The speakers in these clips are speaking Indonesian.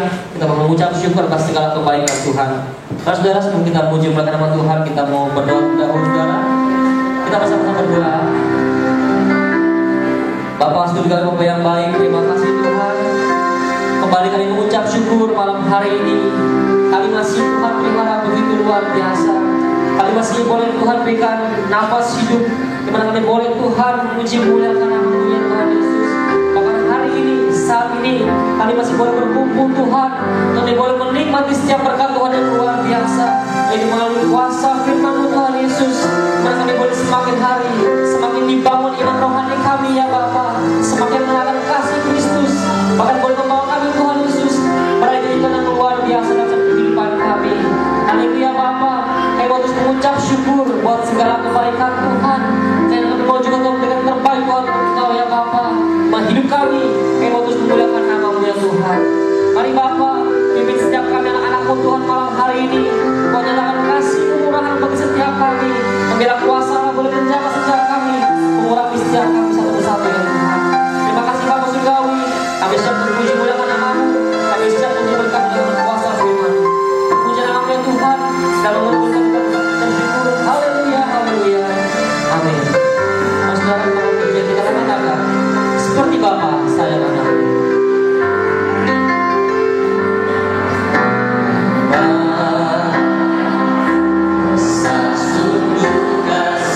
Kita mau mengucap syukur atas segala kebaikan Tuhan. Saudara, sebelum kita memuji nama Tuhan, kita mau berdoa dahulu, saudara. Kita bersama-sama berdoa. Bapa surga, Bapa yang baik, terima kasih Tuhan. Kembali kami mengucap syukur malam hari ini. Kami masih Tuhan pelihara begitu luar biasa. Kami masih boleh Tuhan berikan nafas hidup, di mana kami boleh Tuhan memuji muliakan nama-Mu ya Tuhan Yesus. Bahkan hari ini, saat ini kami masih boleh berkumpul Tuhan. Kami boleh menikmati setiap berkat Tuhan yang luar biasa, yaitu melalui kuasa firman-Mu Tuhan Yesus. Mana kami boleh semakin hari semakin dibangun iman rohani kami ya Bapa, semakin mengenal kasih Kristus. Bahkan boleh membawa kami Tuhan Yesus pada kehidupan yang luar biasa dalam kehidupan kami. Haleluya Bapa, kami mau terus mengucap syukur buat segala kebaikan Tuhan. Dan kami mau juga Tuhan berikan terbaik Tuhan untuk Engkau ya Bapa. Hidup kami mau terus memuliakan nama-Mu ya Tuhan. Mari Bapa, pimpin setiap kami anak-anak-Mu Tuhan malam hari ini. Kau nyatakan kasih kemurahan bagi setiap kami. Biarlah kuasa boleh menjaga setiap kami, mengurapi setiap kami satu persatu ya Tuhan. Terima kasih Bapa Surgawi. Kami siap memuji muliakan nama-Mu. Kami siap memuji berkat dengan kuasa firman-Mu. Puji nama-Mu ya Tuhan. Dalam mengucapkan dan syukur. Haleluya, haleluya. Amin. Saudara, kalau kita katakan seperti Bapa saya anakku. Rasa sungguh kasih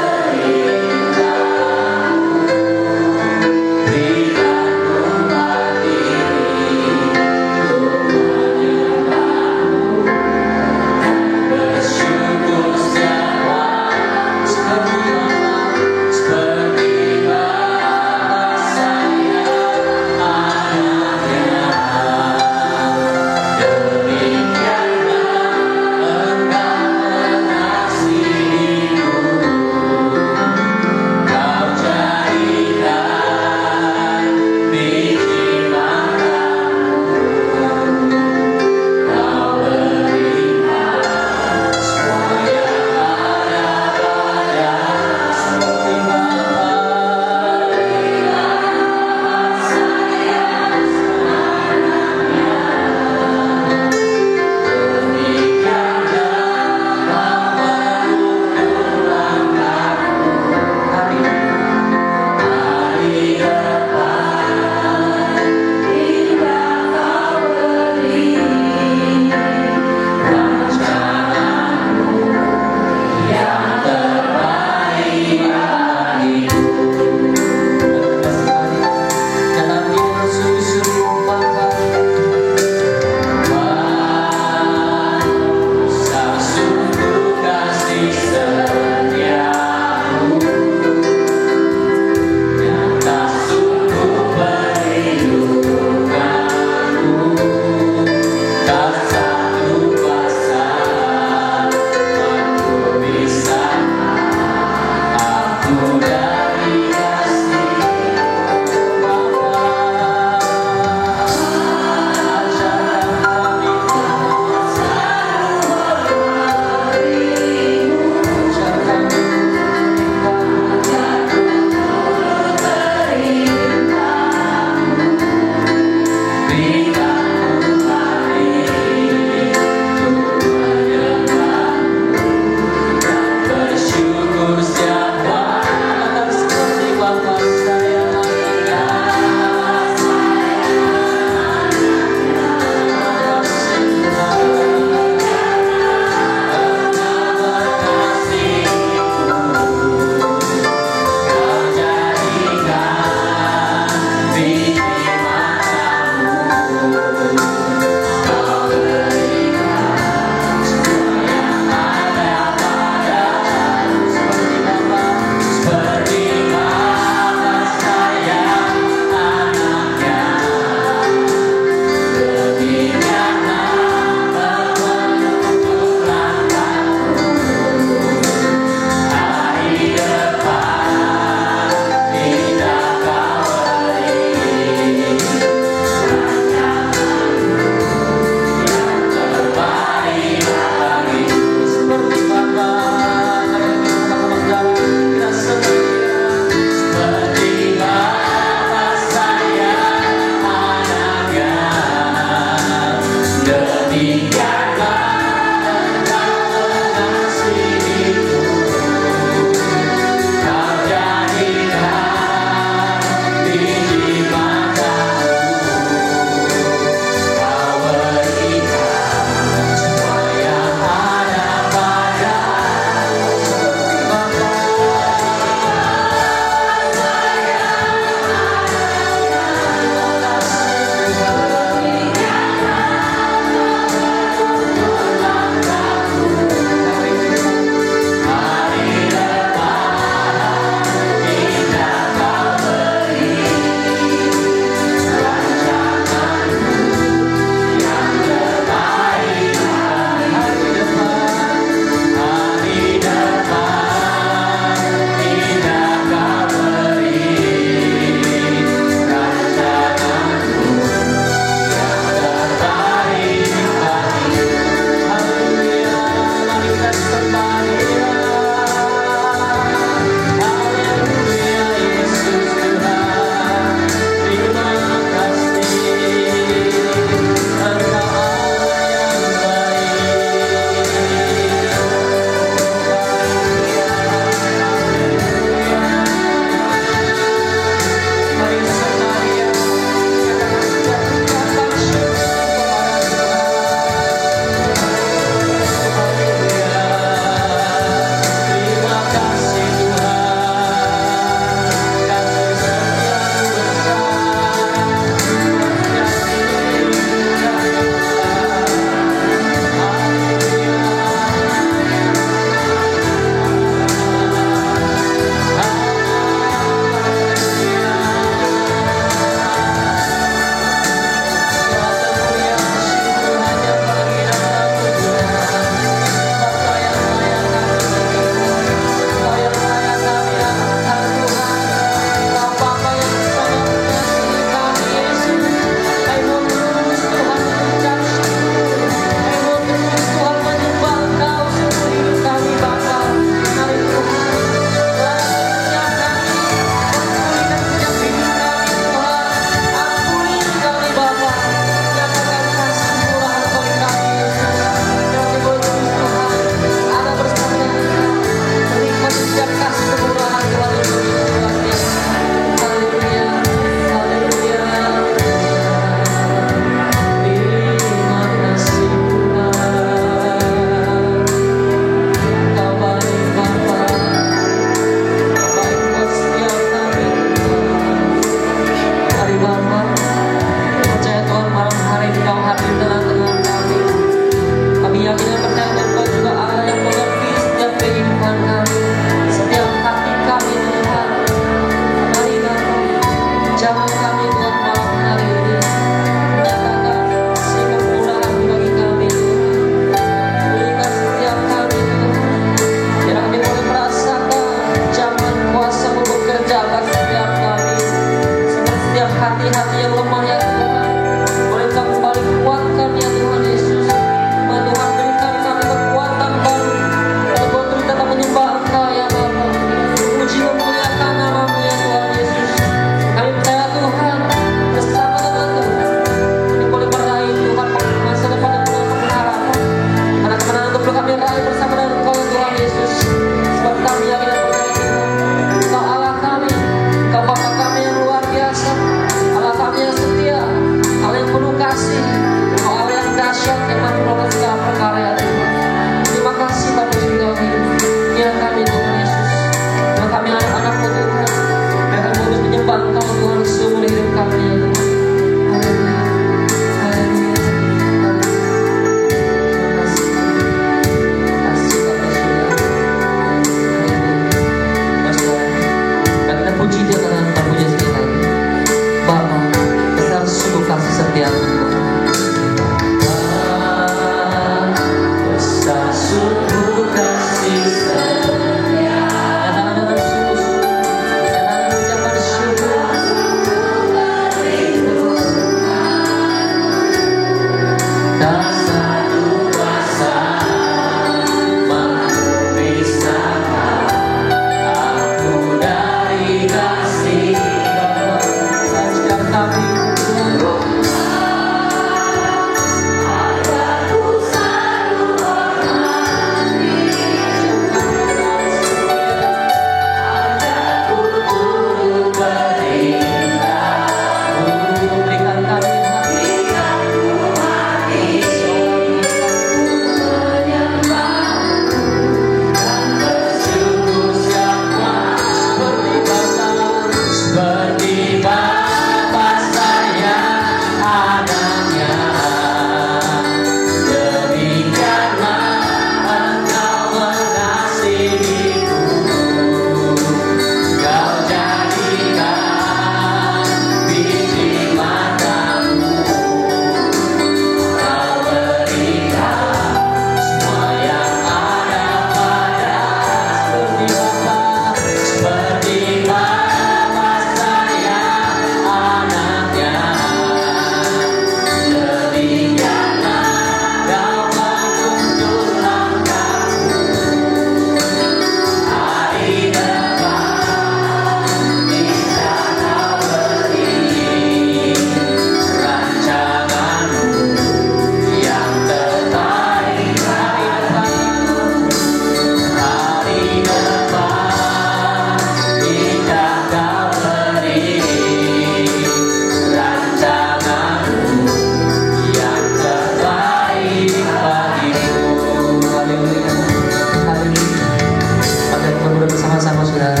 boleh bersama-sama saudara.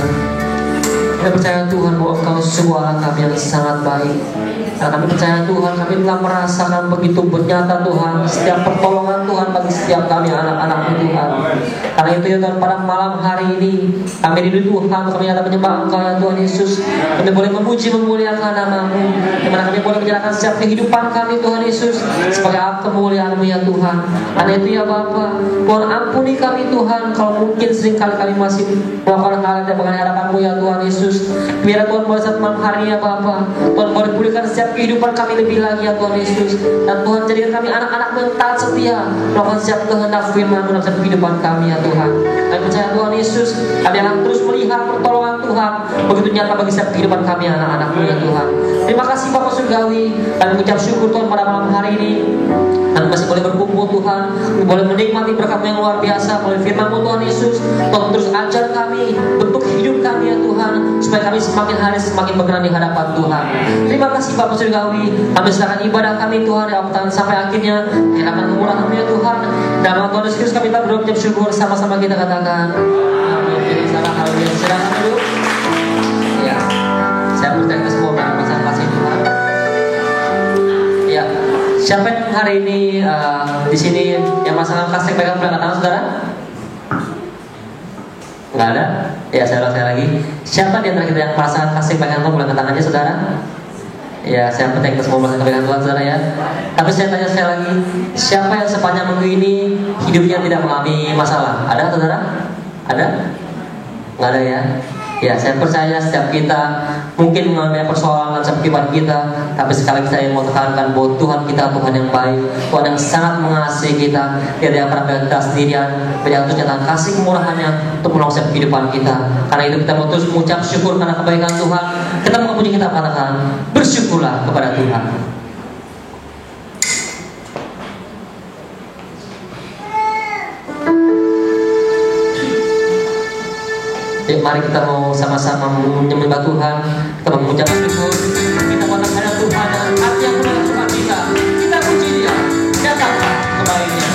Kita percaya Tuhan bahwa Engkau sungguh Allah kami yang sangat baik. Dan kami percaya Tuhan, kami telah merasakan begitu bernyata Tuhan setiap pertolongan Tuhan bagi setiap kami anak-anak Tuhan. Karena itu ya Tuhan, pada malam hari ini kami rindu Tuhan, kami ada menyembah Engkau ya Tuhan Yesus. Kami boleh memuji memuliakan nama-Mu, dimana kami boleh menyerahkan setiap kehidupan kami Tuhan Yesus sebagai alat kemuliaan-Mu ya Tuhan. Karena itu ya Bapa, Tuhan ampuni kami Tuhan kalau mungkin seringkali kami masih melakukan hal yang bukan harapan-Mu ya Tuhan Yesus. Biar Tuhan boleh saat malam hari ya Bapa, Tuhan boleh pulihkan setiap kehidupan kami lebih lagi ya Tuhan Yesus. Dan Tuhan jadikan kami anak-anak yang taat setia melakukan setiap kehendak firman-Mu dalam setiap kehidupan kami ya Tuhan. Kami percaya Tuhan Yesus, kami akan terus melihat pertolongan Tuhan begitu nyata bagi setiap kehidupan kami anak-anak-Mu ya Tuhan. Terima kasih Bapa Surgawi, kami mengucap syukur Tuhan pada malam hari ini. Kami masih boleh berkumpul Tuhan, boleh menikmati berkat-Mu yang luar biasa, boleh firman-Mu Tuhan Yesus. Tuhan terus ajar kami, bentuk hidup kami ya Tuhan, supaya kami semakin hari semakin berkenan di hadapan Tuhan. Terima kasih Bapak Surgawi, kami serahkan ibadah kami Tuhan di Tuhan sampai akhirnya hadapan kemurahan-Mu ya Tuhan. Dalam Tuhan Yesus kami telah berdoa mengucap syukur, sama-sama kita katakan amin. Jadi salah haleluya. Silakan duduk. Ya, saya percaya kita semua merasakan kasih Tuhan. Ya, siapa yang hari ini di sini yang pasangan kasih pegang belakang tangan saudara? Enggak ada? Ya, saya ulang lagi. Siapa di antara kita yang pasangan kasih pegang belakang tangannya saudara? Ya, saya percaya kita semua merasakan pegang Tuhan saudara ya. Tapi saya tanya sekali lagi, siapa yang sepanjang minggu ini hidupnya tidak mengalami masalah? Ada saudara? Ada? Enggak ada ya? Ya, saya percaya setiap kita mungkin mengalami persoalan dalam kehidupan kita, tapi sekali lagi saya mau tekankan bahwa Tuhan kita Tuhan yang baik, Tuhan yang sangat mengasihi kita. Dia tidak pernah kita sendirian. Dia terus nyatakan kasih kemurahannya untuk menolong setiap kehidupan kita. Karena itu kita mau terus mengucap syukur karena kebaikan Tuhan. Kita mengapunya, kita katakan bersyukurlah kepada Tuhan. Jadi mari kita mau sama-sama menyembah Tuhan, kita mengucap syukur, kita mau menghadap Tuhan dengan hati yang penuh dengan kita. Kita puji Dia, nyatakan kebaikannya.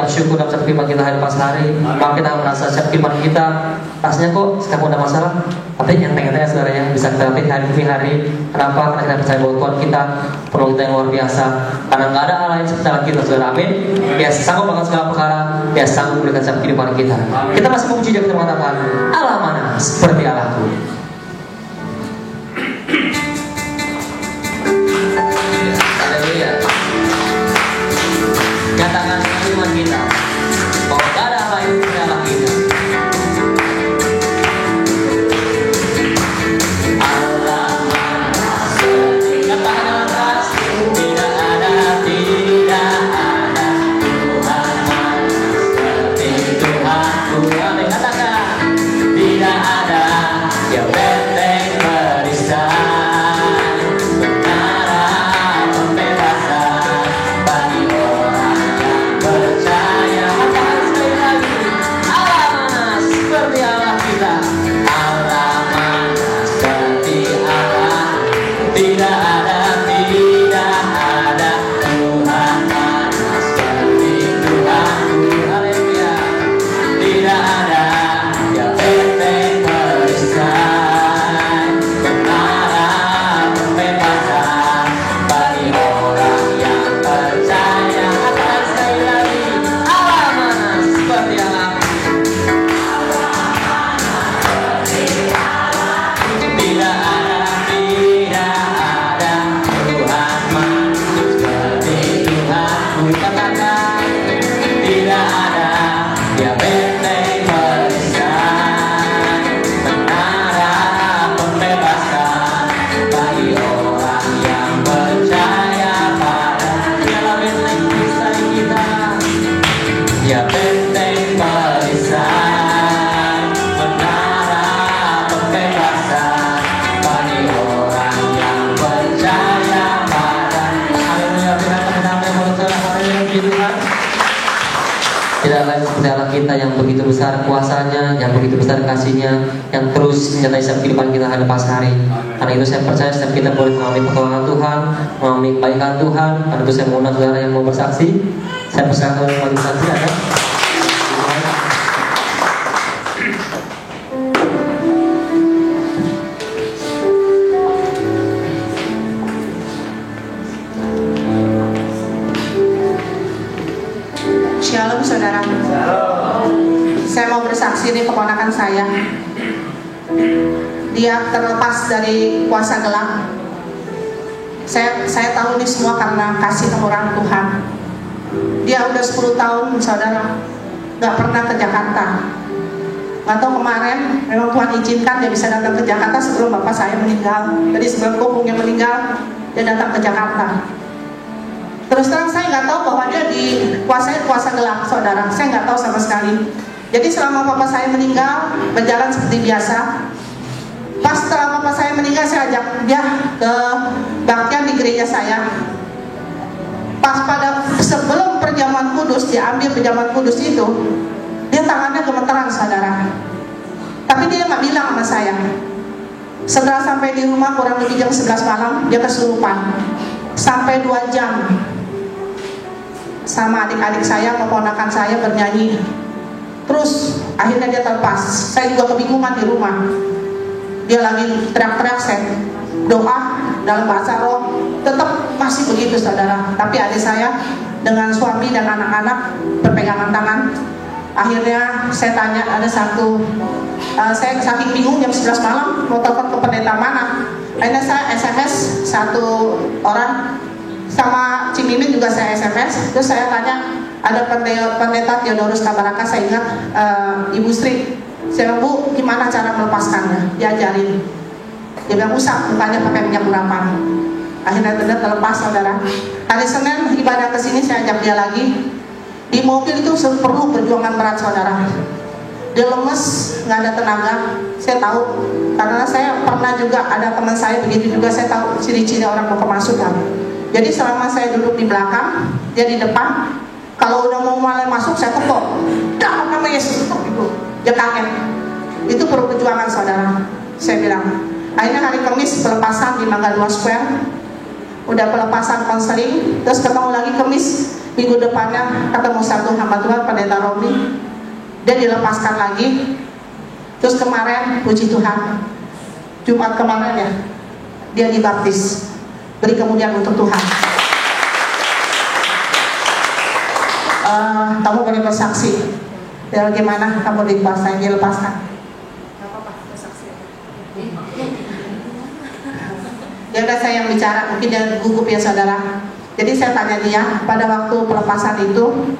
bersyukur dalam satu firman kita hari pas hari. Kalau kita merasa setiap firman kita rasanya kok sekarang ada masalah, tapi enteng-enteng ya saudara yang bisa kita latih hari demi hari. Kenapa? Karena kita percaya bahwa Tuhan kita penolong kita yang luar biasa. Karena nggak ada hal lain seperti kita, saudara. Amin. Dia sanggup melakukan segala perkara, dia sanggup memberikan setiap kehidupan kita. Kita masih memuji Dia, kita mengatakan, Allah mana seperti Allahku. Haleluya. Nyatakan firman kita bahwa tidak ada hal lain seperti Allah kita. Tidak lain seperti Allah kita yang begitu besar kuasanya, yang begitu besar kasihnya, yang terus menyertai setiap kehidupan kita hari pas hari. Karena itu saya percaya setiap kita boleh mengalami pertolongan Tuhan, mengalami kebaikan Tuhan. Karena itu saya mengundang saudara yang mau bersaksi. Saya persilakan untuk mau bersaksi ada. Shalom saudara. Saya mau bersaksi nih keponakan saya. Dia terlepas dari kuasa gelap. Saya tahu ini semua karena kasih kemurahan Tuhan. Dia udah 10 tahun saudara gak pernah ke Jakarta. Gak tahu kemarin memang Tuhan izinkan dia bisa datang ke Jakarta sebelum bapak saya meninggal. Jadi sebelum kopungnya meninggal, dia datang ke Jakarta. Terus terang saya nggak tahu bahwa dia dikuasai kuasa gelap, saudara. Saya nggak tahu sama sekali. Jadi selama bapak saya meninggal, berjalan seperti biasa. Pas setelah bapak saya meninggal, saya ajak dia ke baktian di gereja saya. Pas pada sebelum perjamuan kudus, diambil perjamuan kudus itu, dia tangannya gemeteran, saudara. Tapi dia nggak bilang sama saya. Setelah sampai di rumah kurang lebih jam 11 malam, dia kesurupan. Sampai 2 jam sama adik-adik saya, keponakan saya bernyanyi. Terus akhirnya dia terlepas. Saya juga kebingungan di rumah. Dia lagi teriak-teriak, saya doa dalam bahasa roh, tetap masih begitu saudara. Tapi adik saya dengan suami dan anak-anak berpegangan tangan. Akhirnya saya tanya, ada satu saya saking bingung jam 11 malam mau telepon ke pendeta mana. Akhirnya saya SMS satu orang, sama Cimimin juga saya SMS. Terus saya tanya, ada pendeta Theodorus Kabaraka, saya ingat Ibu Sri. Saya bilang, Bu, gimana cara melepaskannya? Diajarin. Dia bilang, usap mukanya pakai minyak urapan. Akhirnya benar terlepas saudara. Hari Senin ibadah kesini saya ajak dia lagi. Di mobil itu perlu perjuangan berat saudara. Dia lemes, nggak ada tenaga. Saya tahu, karena saya pernah juga ada teman saya begitu juga. Saya tahu ciri-ciri orang mau kemasukan. Jadi selama saya duduk di belakang, dia di depan. Kalau udah mau mulai masuk, saya tepuk. Dalam nama Yesus, itu. Dia kaget. Itu perlu perjuangan saudara. Saya bilang. Akhirnya hari Kamis pelepasan di Mangga 2 Square. Udah pelepasan konseling. Terus ketemu lagi Kamis Minggu depannya ketemu satu hamba Tuhan, Pendeta Robi, dia dilepaskan lagi. Terus kemarin, puji Tuhan, Jumat kemarin ya, dia dibaptis, beri kemudian untuk Tuhan. Kamu boleh bersaksi. Ya, bagaimana kamu dikuasai, dilepaskan? Ya udah, saya yang bicara, mungkin dia gugup ya saudara. Jadi saya tanya dia pada waktu pelepasan itu,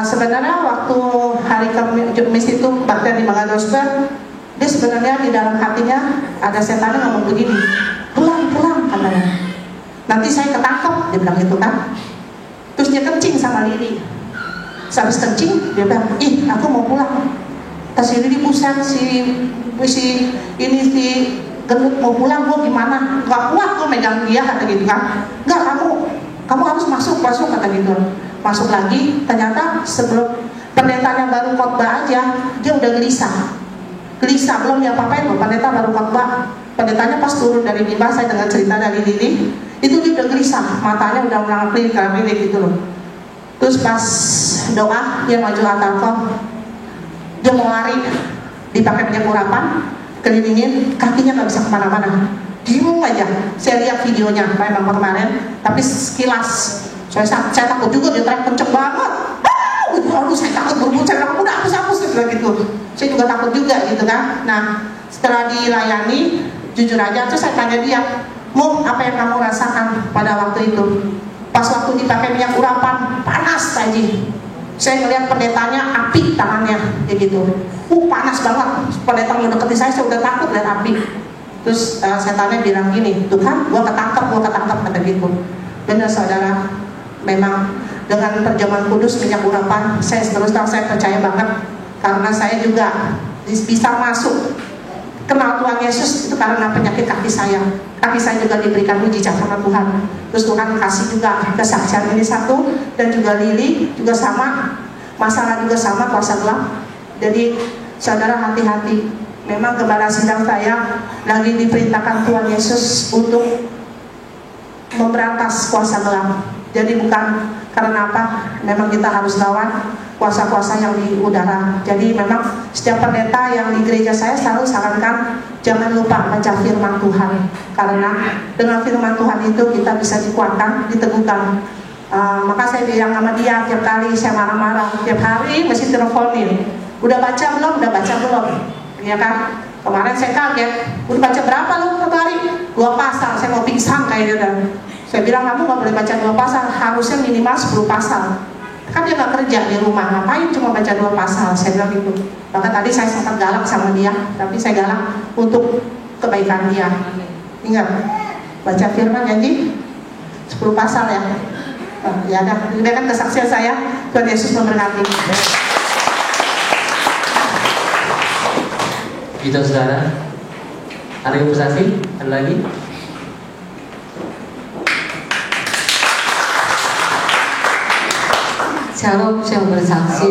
sebenarnya waktu hari Kamis itu baktian di Magadosper, dia sebenarnya di dalam hatinya ada setan yang ngomong begini, pulang katanya. Nanti saya ketangkep, dia bilang gitu kan. Terus dia kencing sama Lili. Habis kencing, dia bilang, ih aku mau pulang. Tas Lili buset, si gendut mau pulang, gue gimana? Gak kuat gue megang dia, kata gitu kan. Enggak, kamu harus masuk kata gitu. Masuk lagi, ternyata sebelum pendetanya baru khotbah aja, dia udah gelisah, belum diapa-apain loh. Pendeta baru khotbah, pendetanya pas turun dari mimbar, saya dengar cerita dari Lili, itu dia udah gelisah, matanya udah melangklik gitu loh. Terus pas doa, dia maju atafel, dia mau lari, dipakai minyak urapan, kelilingin, kakinya nggak bisa kemana-mana, bingung aja. Saya lihat videonya memang kemarin, tapi sekilas saya takut juga, dia teriak kenceng banget. Aduh, saya takut berburu, saya bilang udah hapus gitu. Saya juga takut juga gitu kan. Nah, setelah dilayani, jujur aja, terus saya tanya dia, Mum, apa yang kamu rasakan pada waktu itu? Pas waktu dipakai minyak urapan, panas aja. Saya ngeliat pendetanya, api tangannya, kayak gitu. Panas banget. Pendeta mau deketin saya udah takut lihat api. Terus setannya bilang gini, Tuhan, gua ketangkep kata gitu. Benar saudara, memang dengan perjamuan kudus minyak urapan, saya percaya banget, karena saya juga bisa masuk kenal Tuhan Yesus itu karena penyakit kaki saya. Kaki saya juga diberikan mujizat sama Tuhan. Terus Tuhan kasih juga kesaksian ini satu, dan juga Lili juga sama, masalah juga sama, kuasa gelap. Jadi saudara hati-hati. Memang gembala sidang saya lagi diperintahkan Tuhan Yesus untuk memberantas kuasa gelap. Jadi bukan karena apa, memang kita harus lawan kuasa-kuasa yang di udara. Jadi memang setiap pendeta yang di gereja saya selalu sarankan jangan lupa baca firman Tuhan, karena dengan firman Tuhan itu kita bisa dikuatkan, diteguhkan. Maka saya bilang sama dia, tiap kali saya marah-marah, tiap hari mesti teleponin, udah baca belum, ya kan? Kemarin saya kaget, udah baca berapa lo hari? 2 pasal, saya mau pingsan kayak gitu. Saya bilang kamu gak boleh baca 2 pasal, harusnya minimal 10 pasal. Kan dia gak kerja di rumah, ngapain cuma baca 2 pasal, saya bilang gitu. Maka tadi saya sempat galak sama dia, tapi saya galak untuk kebaikan dia. Ingat, baca firman janji 10 pasal ya. Ya ada, ini kan kesaksian saya. Tuhan Yesus memberkati. Gitu saudara. Ada yang bersaksi? Ada lagi? Shalom, saya bersaksi.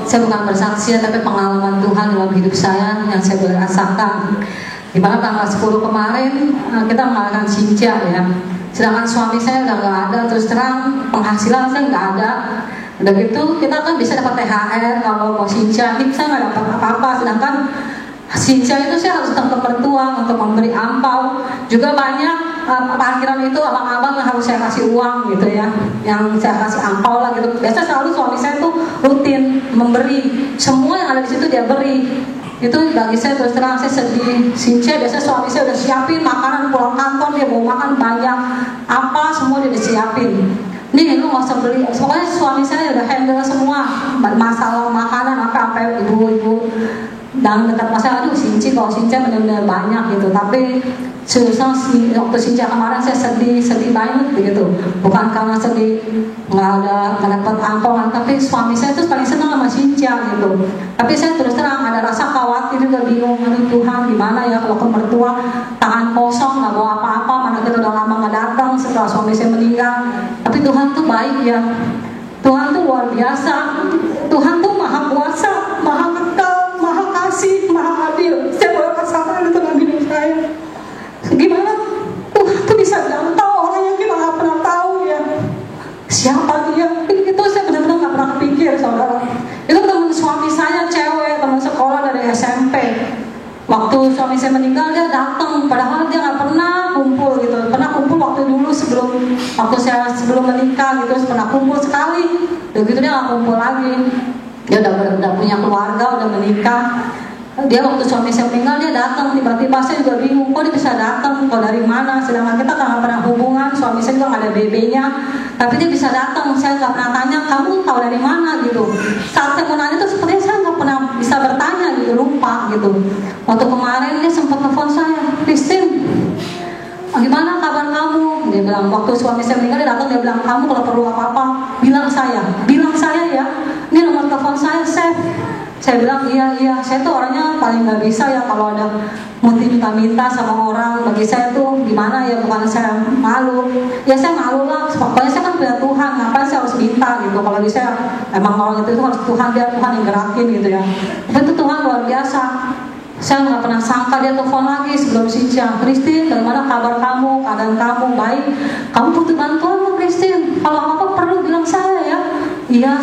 Saya bukan bersaksi, tapi pengalaman Tuhan dalam hidup saya yang saya rasakan. Di mana tanggal 10 kemarin kita mengadakan sinja ya. Sedangkan suami saya udah nggak ada, terus terang penghasilan saya nggak ada. Udah gitu kita kan bisa dapat THR kalau mau sinja, ini saya nggak dapat apa-apa. Sedangkan sinja itu saya harus datang ke mertua untuk memberi ampau. Juga banyak parkiran itu abang-abang yang harus saya kasih uang gitu ya, yang saya kasih ampau lah gitu. Biasa selalu suami saya tuh rutin memberi, semua yang ada di situ dia beri. Itu bagi saya terus terang saya sedih. Sinja biasa suami saya udah siapin makanan pulang kantor, dia mau makan banyak apa semua dia udah siapin. Nih lu nggak usah beli, pokoknya suami saya udah handle semua masalah makanan apa ibu-ibu dan dekat masalah. Aduh Sinci, kalau Sinca benar-benar banyak gitu. Tapi susah sih waktu Sinca kemarin saya sedih banget begitu. Bukan karena sedih nggak dapat ampauan, tapi suami saya tuh paling senang sama Sinca gitu. Tapi saya terus terang ada rasa khawatir juga, bingung, aduh Tuhan gimana ya kalau ke mertua tangan kosong nggak bawa apa-apa, mana kita udah lama nggak datang setelah suami saya meninggal. Tapi Tuhan tuh baik ya, Tuhan tuh luar biasa, Tuhan tuh maha kuasa, maha kekal, maha kasih, maha adil. Saya boleh rasakan itu dalam hidup saya. Gimana Tuhan tuh bisa jangkau orang yang kita nggak pernah tahu ya siapa dia. suami saya meninggal dia datang, padahal dia nggak pernah kumpul gitu. Pernah kumpul waktu dulu waktu saya sebelum menikah gitu, pernah kumpul sekali. Begitu dia nggak kumpul lagi. Dia udah punya keluarga, udah menikah. Dia waktu suami saya meninggal dia datang, tiba-tiba saya juga bingung kok dia bisa datang, kok dari mana, sedangkan kita nggak pernah hubungan, suami saya juga nggak ada BB-nya, tapi dia bisa datang. Saya nggak pernah tanya kamu tahu dari mana gitu. Saat saya mau nanya tuh sepertinya saya nggak pernah bisa bertanya gitu, lupa gitu. Waktu kemarin dia sempat telepon saya, Christine, gimana kabar kamu? Dia bilang waktu suami saya meninggal dia datang, dia bilang kamu kalau perlu apa-apa bilang saya ya, ini nomor telepon saya, Chef. Saya bilang iya, saya tuh orangnya paling nggak bisa ya kalau ada mesti minta sama orang. Bagi saya tuh gimana ya, bukan saya malu, ya saya malu lah. Pokoknya saya kan punya Tuhan, ngapain saya harus minta gitu. Kalau di saya emang orang itu harus Tuhan, dia Tuhan yang gerakin gitu ya. Tapi itu Tuhan luar biasa. Saya nggak pernah sangka dia telepon lagi sebelum siang. Christine, bagaimana kabar kamu? Keadaan kamu baik? Kamu butuh bantuan loh Christine. Kalau apa perlu bilang saya ya. Iya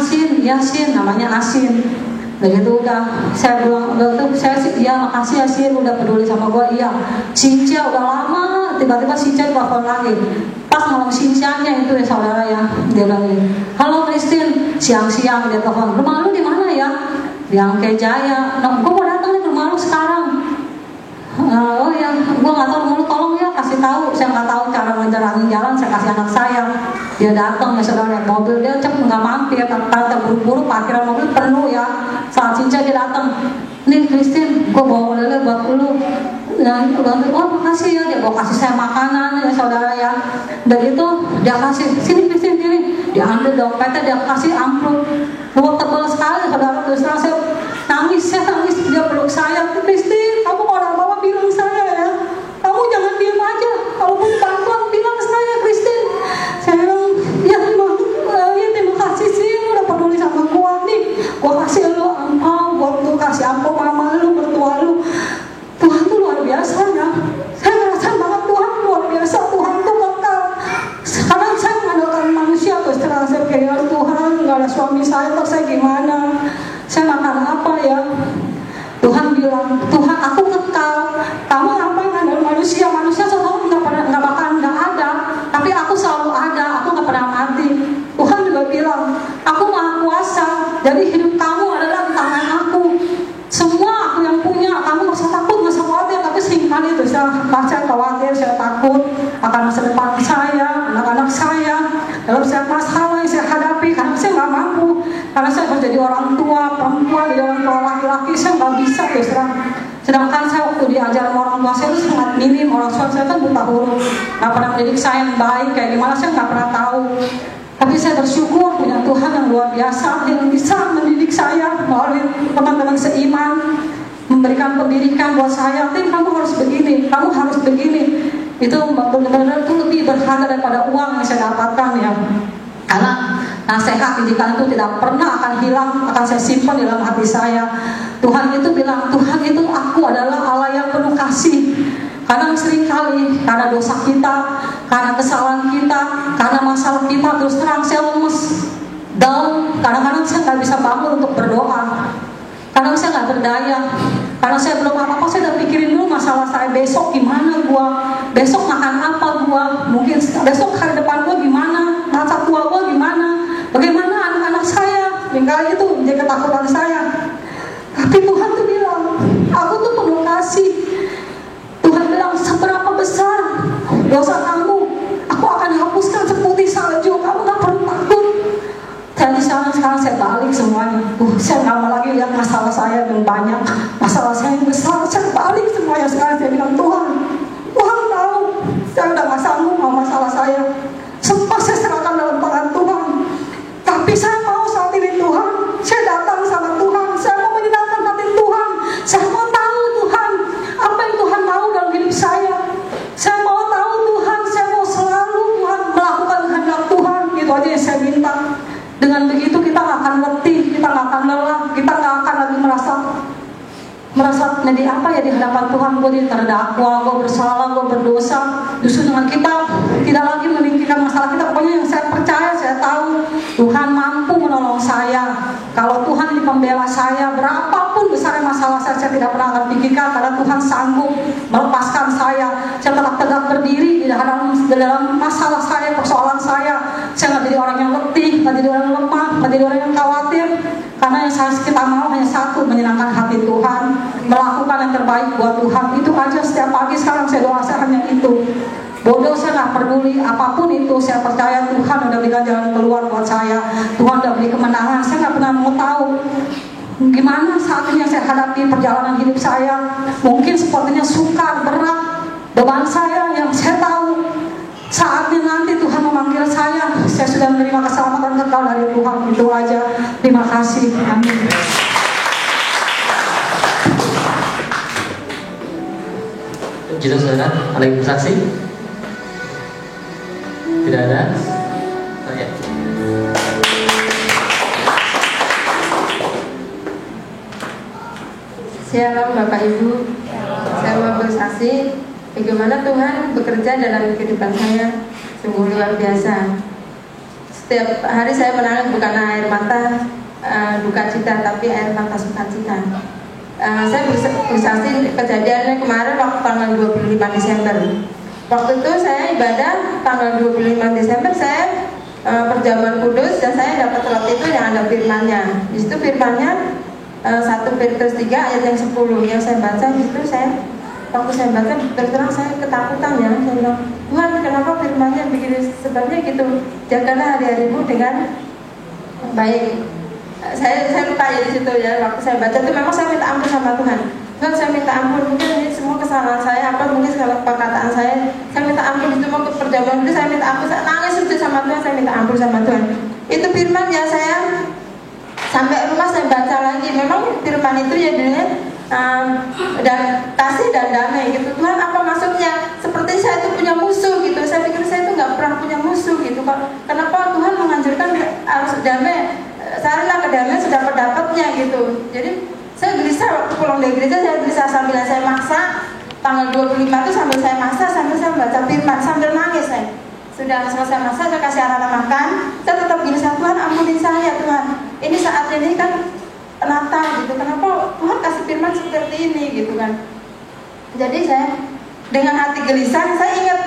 Sin, namanya Asin. Begitu udah saya bilang saya sih iya makasih ya Sin udah peduli sama gue. Iya Sincia udah lama, tiba-tiba Sincia telepon lagi pas malam Sincianya itu ya saudara ya. Dia bilang ini, halo Christine, siang-siang dia telepon, rumah lu di mana ya? Di Angke Jaya. Nah gue mau datang nih ke rumah lu sekarang. Oh ya, gue nggak tahu rumah lu, tolong ya kasih tahu. Saya nggak tahu cara ngejalanin jalan, saya kasih anak saya. Dia datang, saudara naik mobil, dia cepet nggak mampir, karena terburu-buru parkiran mobil penuh ya. Saat Cincin dia datang, nih Christine, gue bawa oleh buat lu. Nah, oh makasih ya, dia bawa kasih saya makanan ya saudara ya. Dan itu dia kasih, sini Christine sini, dia ambil dompetnya, dia kasih amplop, luar tebal sekali saudara. Terus terang saya nangis, dia peluk saya, Christine, kamu kalau ada apa-apa bilang saya ya. Kamu jangan diam aja, kalau butuh bantuan bilang saya Christine. Saya bilang, ya terima kasih sih, udah peduli sama gua nih. Gua kasih lu ampau, gua tuh kasih ampau mama lu, mertua lu. Tuhan tuh luar biasa ya. Saya merasa banget Tuhan luar biasa, Tuhan tuh kekal. Sekarang saya mengandalkan manusia, terus terang saya kayak Tuhan, nggak ada suami saya, terus saya gimana? Saya makan apa ya? Tuhan bilang, Tuhan aku kekal. Kamu ngapain ngandalkan manusia? Manusia selalu nggak bakal nggak ada, tapi aku selalu ada. Aku nggak pernah mati. Tuhan juga bilang, aku maha kuasa. Jadi hidup kamu adalah di tangan aku. Semua aku yang punya. Kamu nggak usah takut, nggak usah khawatir. Tapi seringkali itu saya khawatir, saya takut akan masa depan saya, anak-anak saya. Dalam setiap masalah yang saya hadapi, karena saya nggak mampu. Karena saya harus jadi orang tua perempuan, jadi orang tua laki-laki, saya nggak bisa terus terang. Sedangkan saya waktu diajar sama orang tua saya itu sangat minim. Orang tua saya kan buta huruf, nggak pernah mendidik saya yang baik kayak gimana, saya nggak pernah tahu. Tapi saya bersyukur punya Tuhan yang luar biasa yang bisa mendidik saya melalui teman-teman seiman, memberikan pendidikan buat saya. Tim, kamu harus begini, kamu harus begini. Itu benar-benar itu lebih berharga daripada uang yang saya dapatkan ya. Karena nasihat didikan itu tidak pernah akan hilang, akan saya simpan dalam hati saya. Tuhan itu bilang, Tuhan itu aku adalah Allah yang penuh kasih. Kadang seringkali karena dosa kita, karena kesalahan kita, karena masalah kita, terus terang saya lemes, down. Kadang-kadang saya nggak bisa bangun untuk berdoa. Kadang saya nggak berdaya, karena saya belum apa-apa. Saya udah pikirin dulu masalah saya besok gimana gua, besok makan apa gua, mungkin besok hari depan gua gimana, masa tua gua gimana, bagaimana anak-anak saya. Lingkali itu menjadi ketakutan saya. Tapi Tuhan tuh bilang, aku tuh penuh kasih. Tuhan bilang, seberapa besar dosa kamu, aku akan hapuskan seputih salju. Kamu gak perlu takut. Dan sekarang saya balik semuanya. Saya gak mau lagi lihat masalah saya yang banyak, masalah saya yang besar. Saya balik semuanya. Sekarang saya bilang, Tuhan tahu saya udah gak sanggup sama masalah saya. Semua saya serahkan dalam tangan Tuhan. Tapi saya mau saat ini Tuhan, saya datang sama Tuhan. Saya mau menyenangkan hati Tuhan. Saya mau tahu Tuhan apa yang Tuhan mau dalam hidup saya. Saya mau tahu Tuhan. Saya mau selalu Tuhan melakukan kehendak Tuhan. Itu aja yang saya minta. Dengan begitu kita gak akan letih, kita gak akan lelah, kita gak akan lagi merasa menjadi apa ya di hadapan Tuhan. Gue terdakwa, gue bersalah, gue berdosa. Justru dengan kita tidak lagi memikirkan masalah kita. Pokoknya yang saya percaya, saya tahu Tuhan mampu menolong saya. Kalau Tuhan ini pembela saya, berapapun besar masalah saya tidak pernah akan pikirkan, karena Tuhan sanggup melepaskan saya. Saya tetap tegak berdiri di dalam masalah saya, persoalan saya. Saya nggak jadi orang yang letih, nggak jadi orang yang lemah, nggak jadi orang yang khawatir. Karena yang kita mau hanya satu, menyenangkan hati Tuhan, melakukan yang terbaik buat Tuhan. Itu aja setiap pagi sekarang saya doa, saya hanya itu. Bodoh saya nggak peduli, apapun itu saya percaya Tuhan udah berikan jalan keluar buat saya. Tuhan udah beri kemenangan. Saya nggak pernah mau tahu gimana saat ini yang saya hadapi perjalanan hidup saya. Mungkin sepertinya sukar, berat, beban saya yang saya tahu saatnya nanti Tuhan memanggil saya sudah menerima keselamatan kekal dari Tuhan. Itu aja. Terima kasih. Amin. Kita saudara, ada yang bersaksi? Tidak ada? Oh, ya. Shalom Bapak Ibu, saya mau bersaksi bagaimana Tuhan bekerja dalam kehidupan saya, sungguh luar biasa. Setiap hari saya menangis bukan air mata duka cita, tapi air mata sukacita. Saya bersaksi kejadiannya kemarin waktu tanggal 25 Desember. Waktu itu saya ibadah tanggal 25 Desember, saya perjamuan kudus, dan saya dapat roti itu yang ada firmannya. Di situ firmannya 1 Petrus 3 ayat yang 10 yang saya baca. Di situ waktu saya baca terus saya ketakutan ya. Saya bilang, Tuhan kenapa firmannya begini? Sebabnya gitu, jagalah hari-harimu dengan baik. Saya lupa ya di situ ya. Waktu saya baca itu memang saya minta ampun sama Tuhan. Tuhan, saya minta ampun, mungkin ini semua kesalahan saya, apa mungkin segala perkataan saya minta ampun. Itu mau ke perjamuan itu saya minta ampun, saya nangis sujud sama Tuhan, saya minta ampun sama Tuhan. Itu firman ya. Saya sampai rumah saya baca lagi, memang firman itu ya judulnya dan kasih dan damai gitu. Tuhan, apa maksudnya? Seperti saya itu punya musuh gitu. Saya pikir saya itu nggak pernah punya musuh gitu. Kenapa Tuhan menganjurkan harus damai? Carilah kedamaian sedapat-dapatnya gitu. Jadi saya gelisah waktu pulang dari gereja, saya gelisah sambil saya maksa. Tanggal 25 itu sambil saya maksa, sambil saya baca firman, sambil nangis saya. Sudah selesai masak, saya kasih anak-anak makan, saya tetap gelisah, Tuhan ampunin saya Tuhan. Ini saat ini kan Natal gitu, kenapa Tuhan kasih firman seperti ini gitu kan. Jadi saya dengan hati gelisah, saya ingat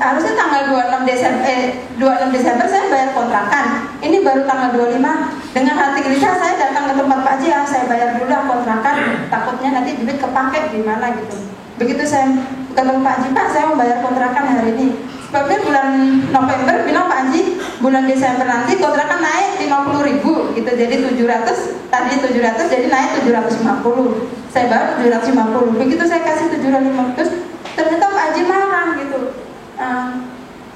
harusnya tanggal 26 Desember saya bayar kontrakan. Ini baru tanggal 25. Dengan hati gelisah saya datang ke tempat Pak Haji, saya bayar dulu kontrakan, takutnya nanti duit kepake gimana gitu. Begitu saya ketemu Pak Haji, Pak saya mau bayar kontrakan hari ini. Sebabnya bulan November bilang Pak Haji, bulan Desember nanti kontrakan naik 50.000 gitu, jadi 700, tadi 700 jadi naik 750. Saya bayar 750. Begitu saya kasih 750, ternyata Pak Haji marah gitu.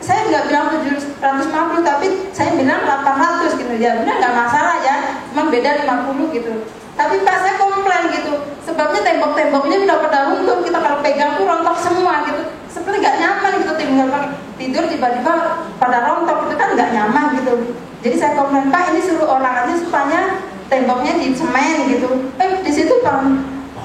Saya nggak bilang 750, tapi saya bilang 800 gitu. Ya benar nggak masalah ya, cuma beda 50 gitu. Tapi Pak saya komplain gitu, sebabnya tembok-temboknya udah pada runtuh, kita kalau pegang tuh rontok semua gitu. Seperti nggak nyaman gitu, tinggal tidur tiba-tiba pada rontok, itu kan nggak nyaman gitu. Jadi saya komplain, Pak ini suruh orang aja supaya temboknya di semen gitu. Di situ Pak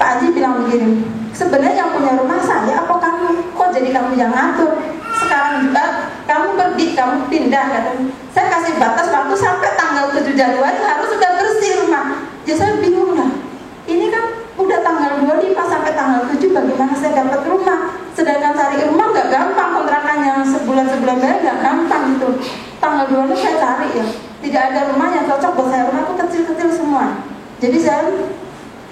Haji bilang begini, sebenarnya yang punya rumah saya apa kamu? Kok jadi kamu yang ngatur? Sekarang juga kamu pergi, kamu pindah katanya. Saya kasih batas waktu sampai tanggal 7 Januari harus sudah bersih rumah. Ya saya bingung lah. Ini kan udah tanggal 25 sampai tanggal 7 bagaimana saya dapat rumah? Sedangkan cari rumah nggak gampang, kontrakan yang sebulan bayar nggak gampang gitu. Tanggal 26 saya cari ya, tidak ada rumah yang cocok buat saya. Rumahku kecil-kecil semua. Jadi saya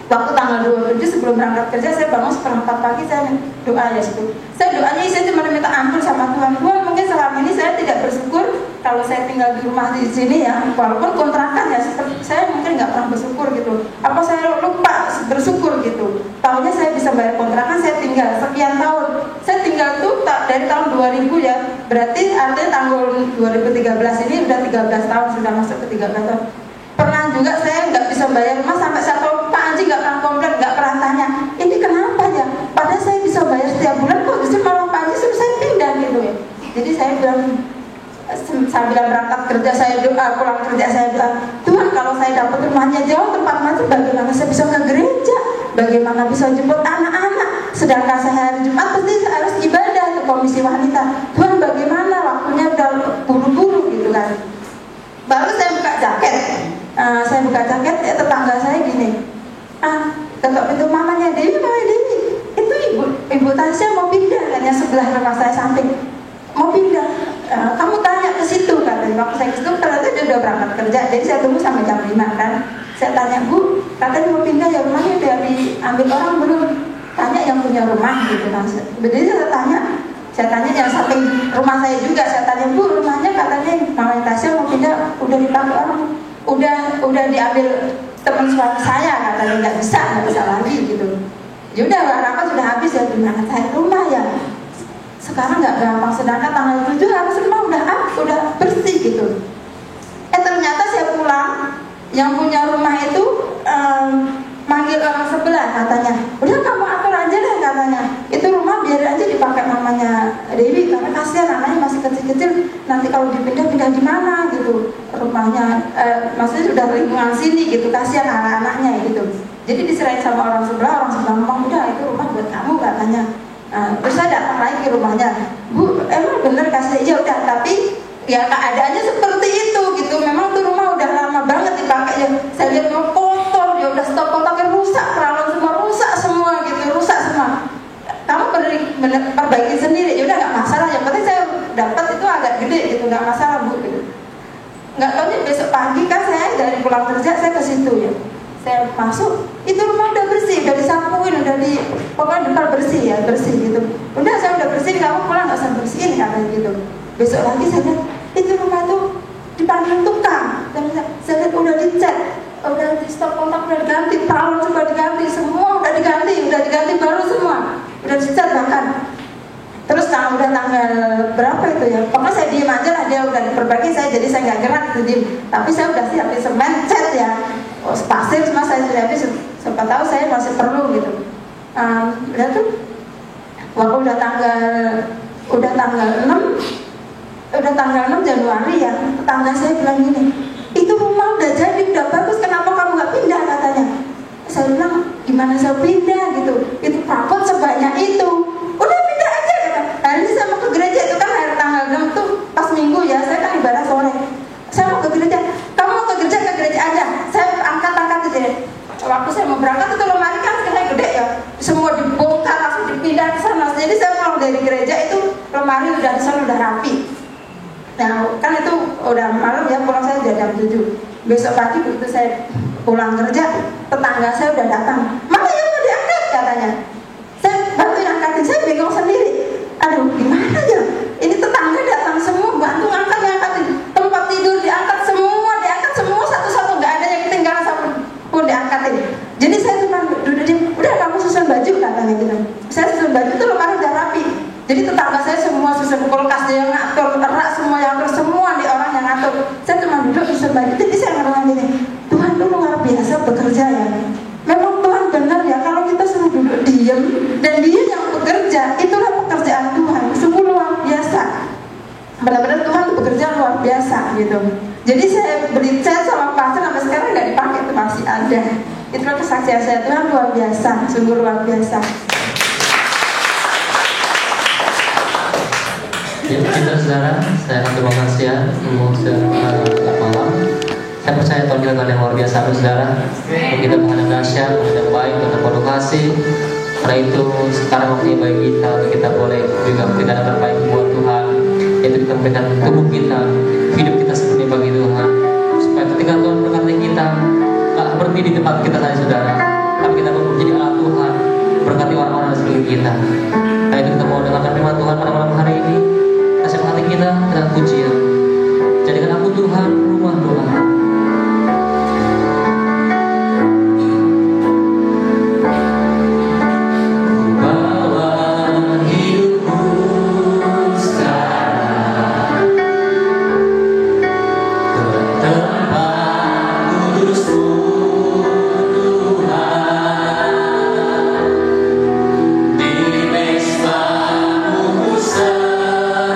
waktu tanggal 27 sebelum berangkat kerja, saya bangun setengah 4 pagi, saya doa ya situ. Saya doanya saya cuma minta ampun sama Tuhan. Tuhan mungkin selama ini saya tidak bersyukur kalau saya tinggal di rumah di sini ya, walaupun kontrakan ya, saya mungkin nggak pernah bersyukur gitu. Apa saya lupa bersyukur gitu? Tahunya saya bisa bayar kontrakan, saya tinggal sekian tahun. Saya tinggal tuh dari tahun 2000 ya, berarti artinya tahun 2013 ini udah 13 tahun, sudah masuk ke 13 tahun. Pernah juga saya nggak bisa bayar rumah sampai satu Pak Haji nggak pernah komplain, nggak pernah tanya ini kenapa ya, padahal saya bisa bayar setiap bulan, kok justru malah Pak Haji suruh saya pindah gitu ya. Jadi saya bilang sambil berangkat kerja saya doa, pulang kerja saya doa, Tuhan kalau saya dapat rumahnya jauh tempat macet, bagaimana saya bisa ke gereja, bagaimana bisa jemput anak-anak, sedangkan saya hari Jumat pasti harus ibadah ke komisi wanita. Tuhan bagaimana waktunya udah Ibu Tasya mau pindah, katanya sebelah rumah saya samping, mau pindah. Kamu tanya ke situ, katanya. Waktu saya ke situ ternyata dia udah berangkat kerja, jadi saya tunggu sampai jam 5 kan. Saya tanya, Bu, katanya mau pindah ya, rumahnya udah diambil orang belum? Tanya yang punya rumah gitu kan. Jadi saya tanya yang samping rumah saya juga, saya tanya, Bu, rumahnya katanya Mama Tasya mau pindah, udah dipakai orang, udah diambil teman suami saya, katanya nggak bisa lagi gitu. Ya udah, harapan sudah habis ya, gimana saya rumah ya. Sekarang nggak gampang, sedangkan tanggal 7 harus rumah udah bersih gitu. Ternyata saya pulang, yang punya rumah itu manggil orang sebelah, katanya, udah kamu atur aja deh, katanya, itu rumah biar aja dipakai mamanya Dewi, karena kasihan anaknya masih kecil-kecil, nanti kalau pindah di mana gitu rumahnya, maksudnya sudah lingkungan sini gitu, kasihan anak-anaknya gitu. Jadi diserahin sama orang sebelah ngomong, udah itu rumah buat kamu, katanya. Terus saya datang lagi ke rumahnya, Bu, emang bener kasih, ya udah, tapi ya keadaannya seperti itu gitu. Memang tuh rumah udah lama banget dipakai ya. Saya lihat mau kotor, ya udah stop kontaknya rusak, peralatan semua rusak semua gitu, rusak semua. Kamu bener perbaiki sendiri, ya udah nggak masalah. Yang penting saya dapat itu agak gede gitu, nggak masalah Bu gitu. Nggak tahunya besok pagi kan saya dari pulang kerja saya ke situ ya. Saya masuk, itu rumah udah bersih, udah disapuin, pokoknya depan bersih ya, bersih gitu. Udah saya udah bersihin, kamu pulang nggak usah bersihin, katanya gitu. Besok lagi saya lihat, itu rumah tuh dipanggil tukang, dan saya lihat udah dicat, udah di stop kontak, udah diganti, peralatan juga diganti, semua udah diganti baru semua, udah dicat bahkan. Terus udah tanggal berapa itu ya? Pokoknya saya diem aja lah, dia udah diperbaiki jadi saya nggak gerak gitu diem. Tapi saya udah siapin semen, cat ya, pasir semua saya sudah habis. Siapa tahu saya masih perlu gitu. Udah tuh, waktu udah tanggal 6 Januari ya, tetangga saya bilang gini, itu rumah udah jadi, udah bagus, kenapa kamu nggak pindah, katanya. Saya bilang, gimana saya pindah gitu, itu prakot sebanyak itu, udah pindah aja kata. Hari ini saya mau ke gereja, itu kan hari tanggal 6 tuh pas minggu ya, saya kan ibadah sore, saya mau ke gereja. Kamu mau ke gereja aja, saya angkat aja. Waktu saya mau berangkat itu lemari kan kayak gede ya, semua dibongkar langsung dipindah ke sana. Jadi saya pulang dari gereja itu lemari udah di sana udah rapi. Nah kan itu udah malam ya, pulang saya udah jam 7. Besok pagi begitu saya pulang kerja, tetangga saya udah datang, mana yang mau diangkat, katanya. Saya bantuin angkatin, saya bingung sendiri. Aduh gimana ya, ini tetangga datang semua bantu ngangkatin, tempat tidur diangkat semua satu-satu, nggak ada yang ketinggalan pun diangkatin. Jadi saya cuma duduk diam, udah kamu susun baju, katanya gitu. Saya susun baju itu lemari udah rapi. Jadi tetangga saya semua susun kulkas, dia yang ngatur, terak semua yang ngatur, semua di orang yang ngatur. Saya cuma duduk susun baju. Jadi saya ngerasa gini, Tuhan lu luar biasa bekerja ya. Memang Tuhan benar ya, kalau kita suruh duduk diam dan dia yang bekerja, itulah pekerjaan Tuhan. Sungguh luar biasa. Benar-benar Tuhan itu bekerja luar biasa gitu. Jadi saya beli cat sama pasir sampai sekarang nggak dipakai, itu masih ada. Itulah kesaksian saya, Tuhan luar biasa, sungguh luar biasa. Ya, saudara, saya akan terima kasih ya untuk malam. Saya percaya Tuhan kita yang luar biasa, saudara. Untuk kita menghadap dahsyat, menghadap baik, menghadap penuh kasih. Karena itu sekarang waktunya bagi kita untuk kita boleh juga memberikan yang terbaik buat Tuhan. Yaitu kita memberikan tubuh kita, hidup kita seperti bagi Tuhan. Supaya ketika Tuhan berkati kita, tak berhenti di tempat kita saja, saudara. Tapi kita mau menjadi alat Tuhan, berkati orang-orang di sekeliling kita. Nah itu kita mau dengarkan firman Tuhan pada malam hari ini. Kasih hati kita dengan pujian. Jadikan aku Tuhan rumah doa. Di mesbamu serahkan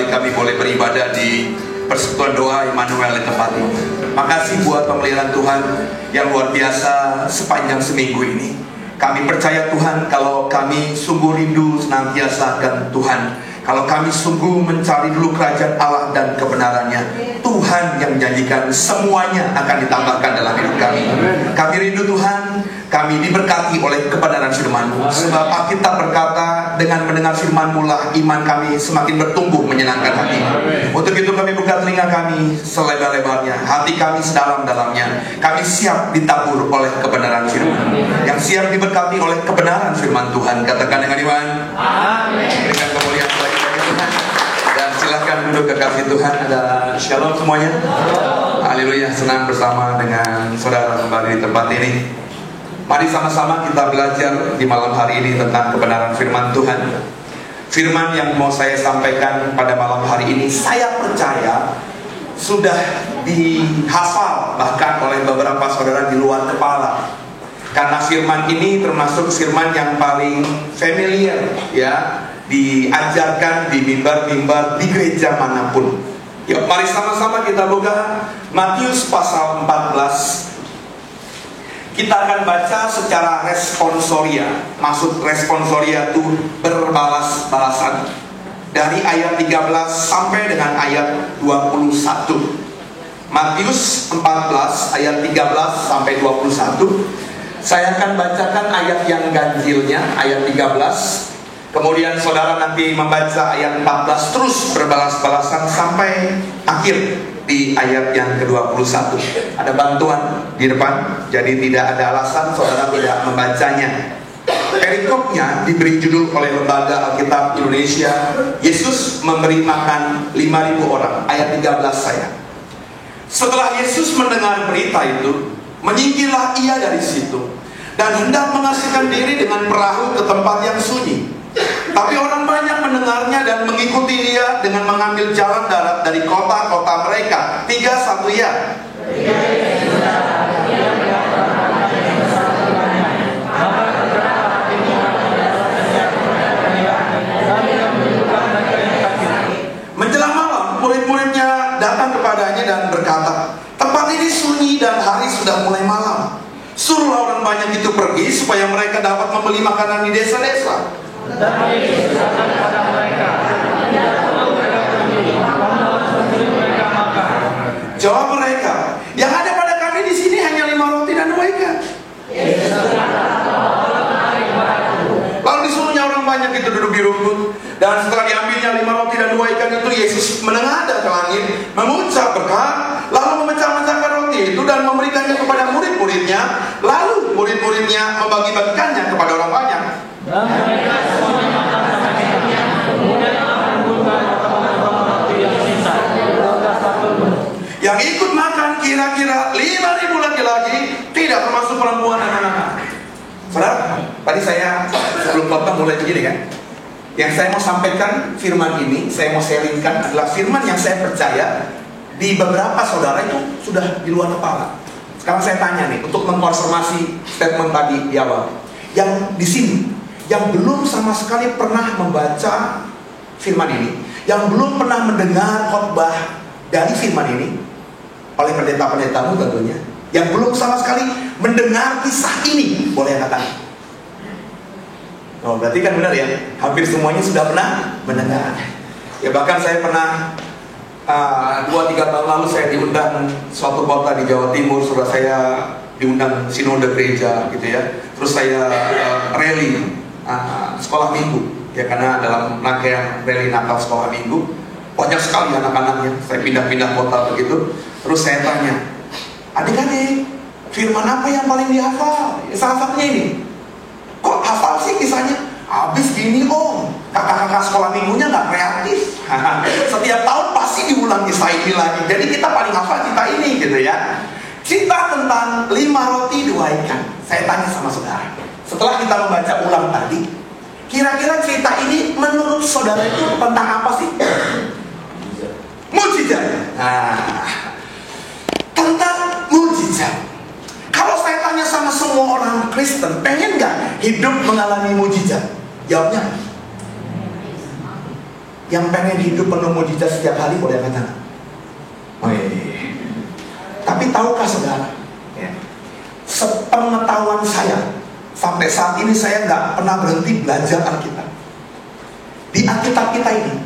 kembali kami boleh beribadah di persekutuan doa Immanuel di tempat ini. Makasih buat pemeliharaan Tuhan yang luar biasa sepanjang seminggu ini. Kami percaya Tuhan, kalau kami sungguh rindu senantiasa akan Tuhan, kalau kami sungguh mencari dulu kerajaan Allah dan kebenarannya, Tuhan yang menjanjikan semuanya akan ditambahkan dalam hidup kami. Kami rindu Tuhan, kami diberkati oleh kebenaran firman-Mu. Sebab Alkitab berkata, dengan mendengar firman-Mu lah iman kami semakin bertumbuh menyenangkan hati. Untuk itu kami buka telinga kami selebar-lebarnya, hati kami sedalam-dalamnya. Kami siap ditabur oleh kebenaran firman, yang siap diberkati oleh kebenaran firman Tuhan. Katakan dengan iman, amin. Berikan kemuliaan bagi Tuhan. Dan silahkan duduk kekasih Tuhan. Ada shalom semuanya. Haleluya, senang bersama dengan saudara kembali di tempat ini. Mari sama-sama kita belajar di malam hari ini tentang kebenaran firman Tuhan. Firman yang mau saya sampaikan pada malam hari ini, saya percaya sudah dihafal bahkan oleh beberapa saudara di luar kepala. Karena firman ini termasuk firman yang paling familiar, ya, diajarkan di mimbar-mimbar di gereja manapun. Yuk, mari sama-sama kita buka Matius pasal 14. Kita akan baca secara responsoria. Maksud responsoria itu berbalas-balasan. Dari ayat 13 sampai dengan ayat 21. Matius 14 ayat 13 sampai 21. Saya akan bacakan ayat yang ganjilnya, ayat 13. Kemudian saudara nanti membaca ayat 14 terus berbalas-balasan sampai akhir di ayat yang ke-21. Ada bantuan di depan, jadi tidak ada alasan saudara tidak membacanya. Perikopnya diberi judul oleh Lembaga Alkitab Indonesia, Yesus memberi makan 5.000 orang. Ayat 13 saya. Setelah Yesus mendengar berita itu, menyingkirlah ia dari situ dan hendak mengasihkan diri dengan perahu ke tempat yang sunyi. Tapi orang banyak mendengarnya dan mengikuti dia dengan mengambil jalan darat dari kota-kota mereka. 3-1 ya. Menjelang malam, murid-muridnya datang kepadanya dan berkata, tempat ini sunyi dan hari sudah mulai malam. Suruhlah orang banyak itu pergi supaya mereka dapat membeli makanan di desa-desa. Dan Yesus berkata kepada mereka, tidak perlu mereka pergi, kamu harus memberi mereka makan. Jawab mereka, yang ada pada kami di sini hanya 5 roti dan 2 ikan. Yesus berkata, lalu disuruhnya orang banyak itu duduk di rumput. Dan setelah diambilnya 5 roti dan 2 ikan itu, Yesus menengadah ke langit, mengucap berkat, lalu memecah-mecahkan roti itu dan memberikannya kepada murid-muridnya. Lalu murid-muridnya membagi-bagikannya kepada orang banyak. Dan mereka semuanya makan secukupnya. Kemudian mengumpulkan roti yang sisa. Yang ikut makan kira-kira 5.000 laki-laki, tidak termasuk perempuan dan anak-anak. Saudara, tadi saya sebelum khotbah mulai begini kan. Yang saya mau sampaikan firman ini, saya mau sharingkan adalah firman yang saya percaya di beberapa saudara itu sudah di luar kepala. Sekarang saya tanya nih, untuk mengkonfirmasi statement tadi di awal, yang di sini, yang belum sama sekali pernah membaca firman ini, yang belum pernah mendengar khotbah dari firman ini oleh pendeta-pendetamu tentunya, yang belum sama sekali mendengar kisah ini, boleh angkat tangan. Oh, berarti kan benar ya, hampir semuanya sudah pernah mendengar. Ya, bahkan saya pernah 2-3 tahun lalu saya diundang suatu kota di Jawa Timur, saudara saya diundang sinode gereja gitu ya. Terus saya rally sekolah minggu ya, karena dalam rangkaian rally Natal sekolah minggu banyak sekali anak-anaknya. Saya pindah-pindah kota begitu. Terus saya tanya, adik-adik, firman apa yang paling dihafal? Ya, salah satunya ini. Kok hafal sih kisahnya? Habis gini om, kakak-kakak sekolah minggunya nggak kreatif. Setiap tahun pasti diulang kisah ini lagi. Jadi kita paling hafal cerita ini gitu ya. Cerita tentang 5 roti 2 ikan. Saya tanya sama saudara, setelah kita membaca ulang tadi, kira-kira cerita ini menurut saudara itu tentang apa sih? Mujizat. Nah, tentang mujizat. Kalau saya tanya sama semua orang Kristen, pengen nggak hidup mengalami mujizat? Jawabnya, Yang pengen hidup penuh mujizat setiap hari boleh angkat tangan. Oh iya. Tapi tahukah saudara, ya, sepengetahuan saya, sampai saat ini saya nggak pernah berhenti belajar Alkitab. Di Alkitab kita ini,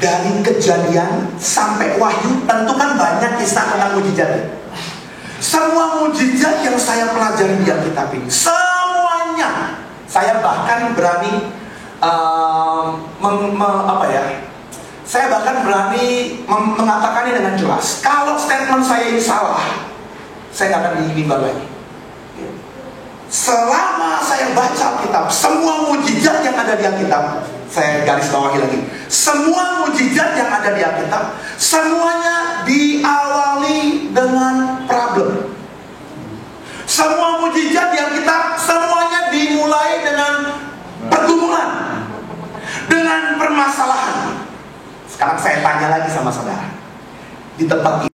dari Kejadian sampai Wahyu, tentu kan banyak kisah tentang mujizat. Semua mujizat yang saya pelajari di Alkitab ini, semuanya, saya bahkan berani saya bahkan berani mengatakannya dengan jelas. Kalau statement saya ini salah, saya nggak akan dimimbar lagi. Selama saya baca Alkitab, semua mujizat yang ada di Alkitab, saya garis bawahi lagi, semua mujizat yang ada di Alkitab, semuanya diawali dengan problem. Semua mujizat di Alkitab, semuanya dimulai dengan pergumulan, dengan permasalahan. Sekarang saya tanya lagi sama saudara, di tempat